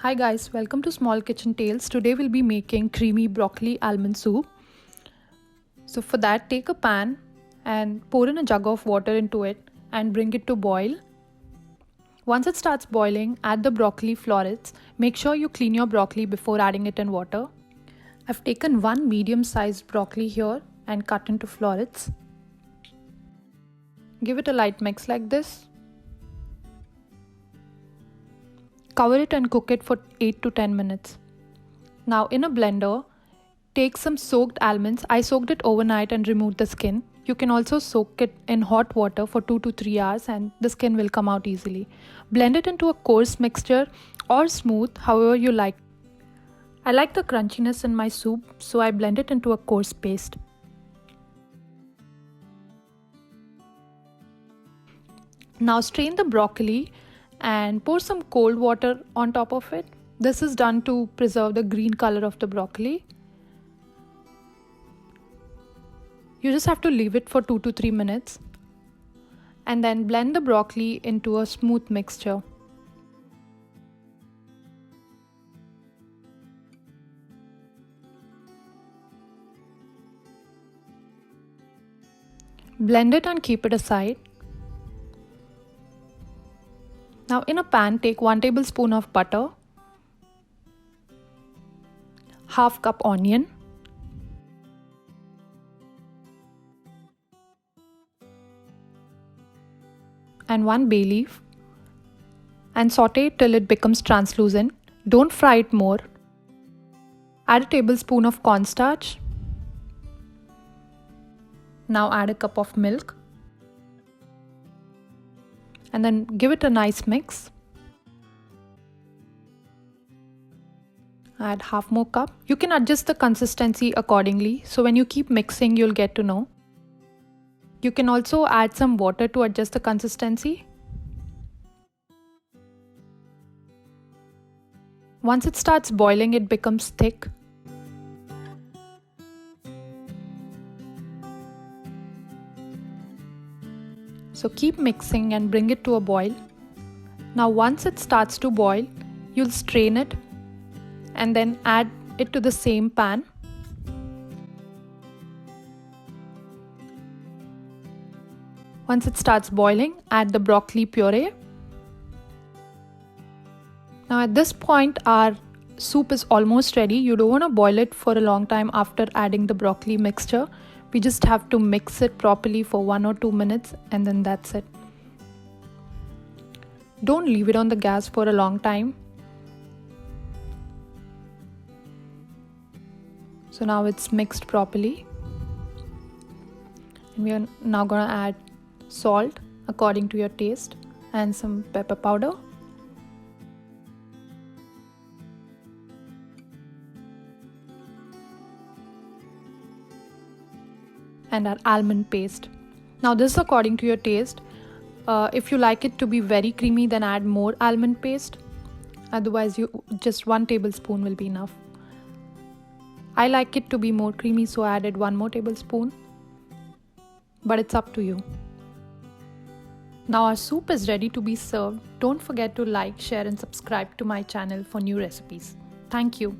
Hi guys, welcome to Small Kitchen Tales. Today we'll be making creamy broccoli almond soup. So for that, take a pan and pour in a jug of water into it and bring it to boil. Once it starts boiling, add the broccoli florets. Make sure you clean your broccoli before adding it in water. I've taken one medium-sized broccoli here and cut into florets. Give it a light mix like this. Cover it and cook it for 8 to 10 minutes. Now in a blender, take some soaked almonds. I soaked it overnight and removed the skin. You can also soak it in hot water for 2 to 3 hours and the skin will come out easily. Blend it into a coarse mixture or smooth, however you like. I like the crunchiness in my soup, so I blend it into a coarse paste. Now strain the broccoli and pour some cold water on top of it. This is done to preserve the green color of the broccoli. You just have to leave it for 2 to 3 minutes and then blend the broccoli into a smooth mixture. Blend it and keep it aside. Now in a pan, take 1 tablespoon of butter, half cup onion, and 1 bay leaf and saute it till it becomes translucent. Don't fry it more. Add a tablespoon of cornstarch. Now add a cup of milk. And then give it a nice mix. Add half more cup. You can adjust the consistency accordingly, so when you keep mixing you'll get to know. You can also add some water to adjust the consistency. Once it starts boiling, it becomes thick. So keep mixing and bring it to a boil. Now once it starts to boil, you'll strain it and then add it to the same pan. Once it starts boiling, add the broccoli puree. Now at this point our soup is almost ready. You don't want to boil it for a long time after adding the broccoli mixture. We just have to mix it properly for 1 or 2 minutes and then that's it. Don't leave it on the gas for a long time. So now it's mixed properly. And we are now going to add salt according to your taste and some pepper powder. And our almond paste. Now this is according to your taste. If you like it to be very creamy, then add more almond paste. Otherwise, just 1 tablespoon will be enough. I like it to be more creamy, so I added 1 more tablespoon. But it's up to you. Now our soup is ready to be served. Don't forget to like, share and subscribe to my channel for new recipes. Thank you.